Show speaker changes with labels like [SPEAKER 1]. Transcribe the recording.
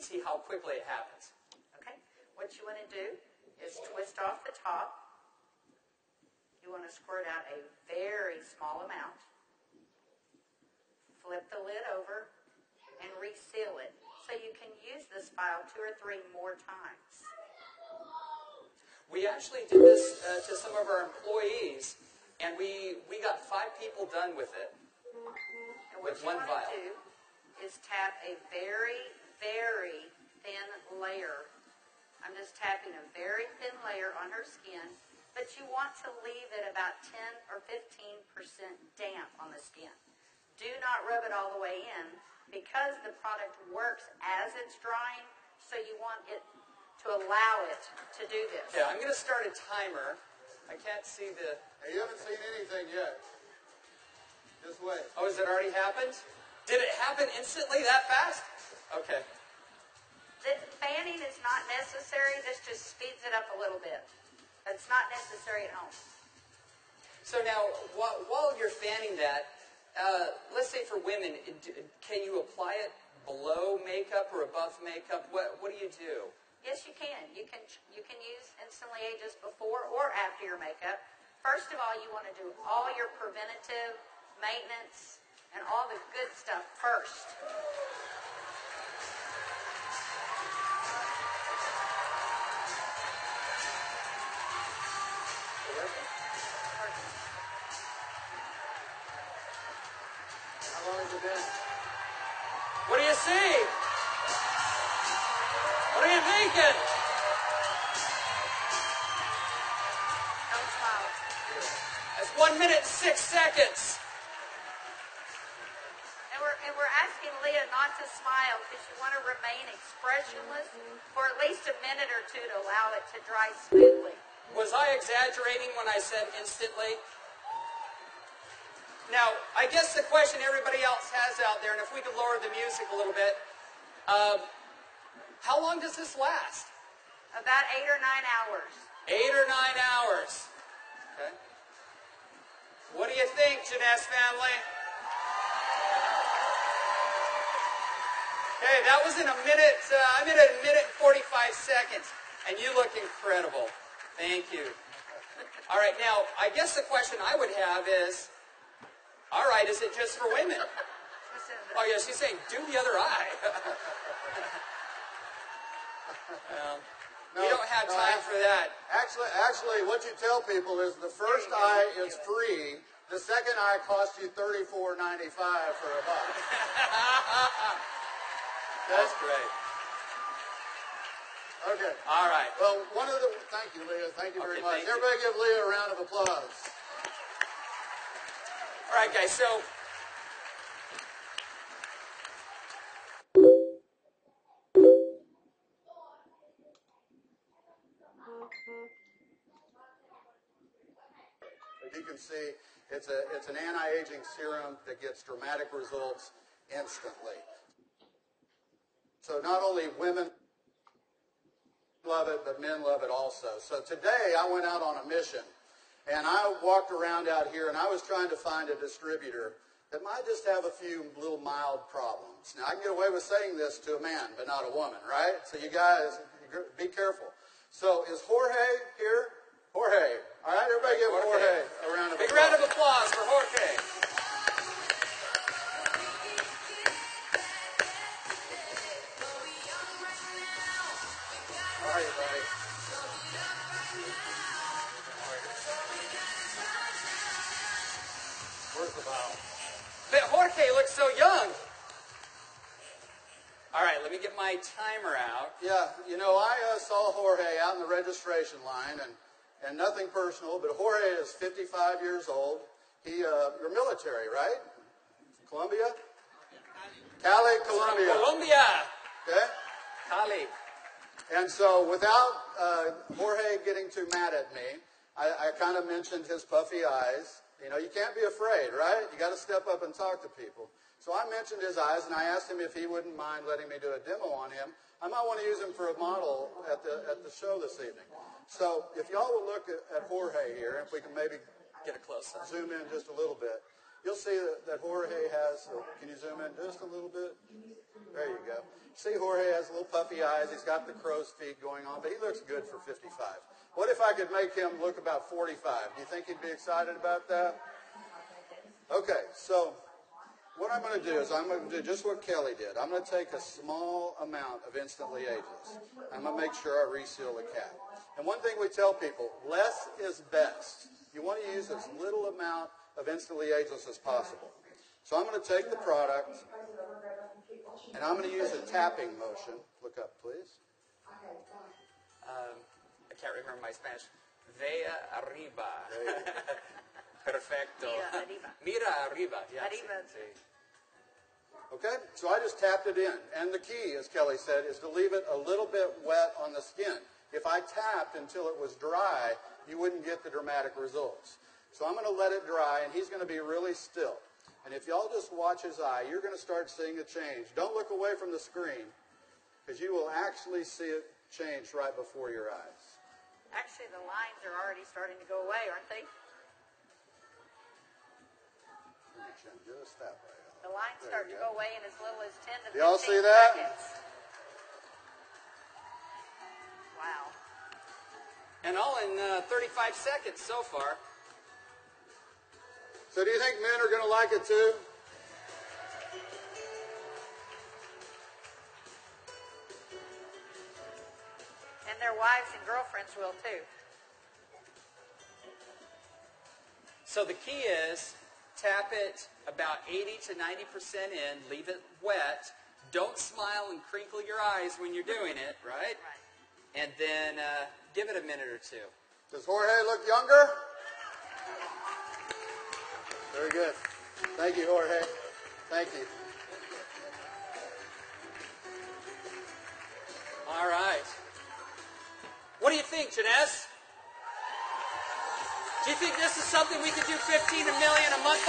[SPEAKER 1] can see how quickly it happens.
[SPEAKER 2] Okay. What you want to do is twist off the top. You want to squirt out a very small amount. Flip the lid over and reseal it so you can use this file 2 or 3 more times.
[SPEAKER 1] We actually did this to some of our employees, and we got 5 people done with it.
[SPEAKER 2] And what you want to do is tap a very, very thin layer. I'm just tapping a very thin layer on her skin, but you want to leave it about 10 or 15% damp on the skin. Do not rub it all the way in because the product works as it's drying, so you want it to allow it to do this.
[SPEAKER 1] Yeah, I'm going to start a timer. I can't see the...
[SPEAKER 3] Hey, you haven't seen anything yet. Just wait.
[SPEAKER 1] Oh, has it already happened? Did it happen instantly that fast? Okay.
[SPEAKER 2] The fanning is not necessary. This just speeds it up a little bit. It's not necessary at home.
[SPEAKER 1] So now, while you're fanning that, let's say for women, can you apply it below makeup or above makeup? What do you do?
[SPEAKER 2] Yes, you can. You can use Instantly Ageless before or after your makeup. First of all, you want to do all your preventative maintenance and all the good stuff first.
[SPEAKER 3] How long has it been?
[SPEAKER 1] What do you see? What are you thinking?
[SPEAKER 2] Don't smile.
[SPEAKER 1] That's 1 minute and 6 seconds.
[SPEAKER 2] And we're asking Leah not to smile because you want to remain expressionless for at least a minute or 2 to allow it to dry smoothly.
[SPEAKER 1] Was I exaggerating when I said instantly? Now, I guess the question everybody else has out there, and if we could lower the music a little bit, how long does this last?
[SPEAKER 2] About 8 or 9 hours.
[SPEAKER 1] 8 or 9 hours. Okay. What do you think, Jeunesse family? Okay, that was in a minute. I'm in a minute and 45 seconds, and you look incredible. Thank you. All right, now, I guess the question I would have is, all right, is it just for women? Oh, yeah, she's saying, do the other eye. We don't have time for that.
[SPEAKER 3] Actually, what you tell people is the first eye is free. The second eye costs you $34.95 for a buck.
[SPEAKER 1] That's great.
[SPEAKER 3] Okay.
[SPEAKER 1] All right.
[SPEAKER 3] Well, thank you, Leah. Thank you very much. Everybody give Leah a round of applause.
[SPEAKER 1] All right, guys, so
[SPEAKER 3] as you can see, it's an anti-aging serum that gets dramatic results instantly. So not only women love it, but men love it also. So today I went out on a mission, and I walked around out here, and I was trying to find a distributor that might just have a few little mild problems. Now, I can get away with saying this to a man, but not a woman, right? So you guys, be careful. So is Jorge here? Jorge. All right, everybody give Jorge a round of applause.
[SPEAKER 1] Big round of applause for Jorge.
[SPEAKER 3] How are you, buddy? Where's the bottle?
[SPEAKER 1] But Jorge looks so young. All right, let me get my timer out.
[SPEAKER 3] Yeah, you know, I saw Jorge out in the registration line, and nothing personal, but Jorge is 55 years old. You're military, right? Colombia? Cali, Colombia.
[SPEAKER 1] Colombia.
[SPEAKER 3] Okay?
[SPEAKER 1] Cali.
[SPEAKER 3] And so without Jorge getting too mad at me, I kind of mentioned his puffy eyes. You know, you can't be afraid, right? You got to step up and talk to people. So I mentioned his eyes, and I asked him if he wouldn't mind letting me do a demo on him. I might want to use him for a model at the show this evening. So if y'all will look at Jorge here, if we can maybe
[SPEAKER 1] Get a close up.
[SPEAKER 3] zoom in just a little bit, you'll see that Jorge has, can you zoom in just a little bit? There you go. See, Jorge has little puppy eyes. He's got the crow's feet going on, but he looks good for 55. What if I could make him look about 45? Do you think he'd be excited about that? Okay, so what I'm going to do is I'm going to do just what Kelly did. I'm going to take a small amount of Instantly Ageless. I'm going to make sure I reseal the cap. And one thing we tell people, less is best. You want to use as little amount of Instantly Ageless as possible. So I'm going to take the product, and I'm going to use a tapping motion. Look up, please.
[SPEAKER 1] I can't remember my Spanish. Vea arriba. Perfecto.
[SPEAKER 2] Mira arriba.
[SPEAKER 1] Mira arriba. Yeah,
[SPEAKER 2] Arriba.
[SPEAKER 1] sí.
[SPEAKER 3] Okay, so I just tapped it in. And the key, as Kelly said, is to leave it a little bit wet on the skin. If I tapped until it was dry, you wouldn't get the dramatic results. So I'm going to let it dry, and he's going to be really still. And if y'all just watch his eye, you're going to start seeing a change. Don't look away from the screen, because you will actually see it change right before your eyes.
[SPEAKER 2] Actually, the lines are already starting to go away, aren't they?
[SPEAKER 3] Just that way.
[SPEAKER 2] The lines start to go away in as little as 10 to 15
[SPEAKER 3] Y'all see that?
[SPEAKER 2] seconds. Wow.
[SPEAKER 1] And all in 35 seconds so far.
[SPEAKER 3] So do you think men are going to like it too?
[SPEAKER 2] And their wives and girlfriends will too.
[SPEAKER 1] So the key is tap it about 80 to 90% in, leave it wet. Don't smile and crinkle your eyes when you're doing it, right?
[SPEAKER 2] Right.
[SPEAKER 1] And then give it a minute or two.
[SPEAKER 3] Does Jorge look younger? Very good. Thank you, Jorge. Thank you.
[SPEAKER 1] All right. What do you think, Jeunesse? Do you think this is something we could do 15 million a month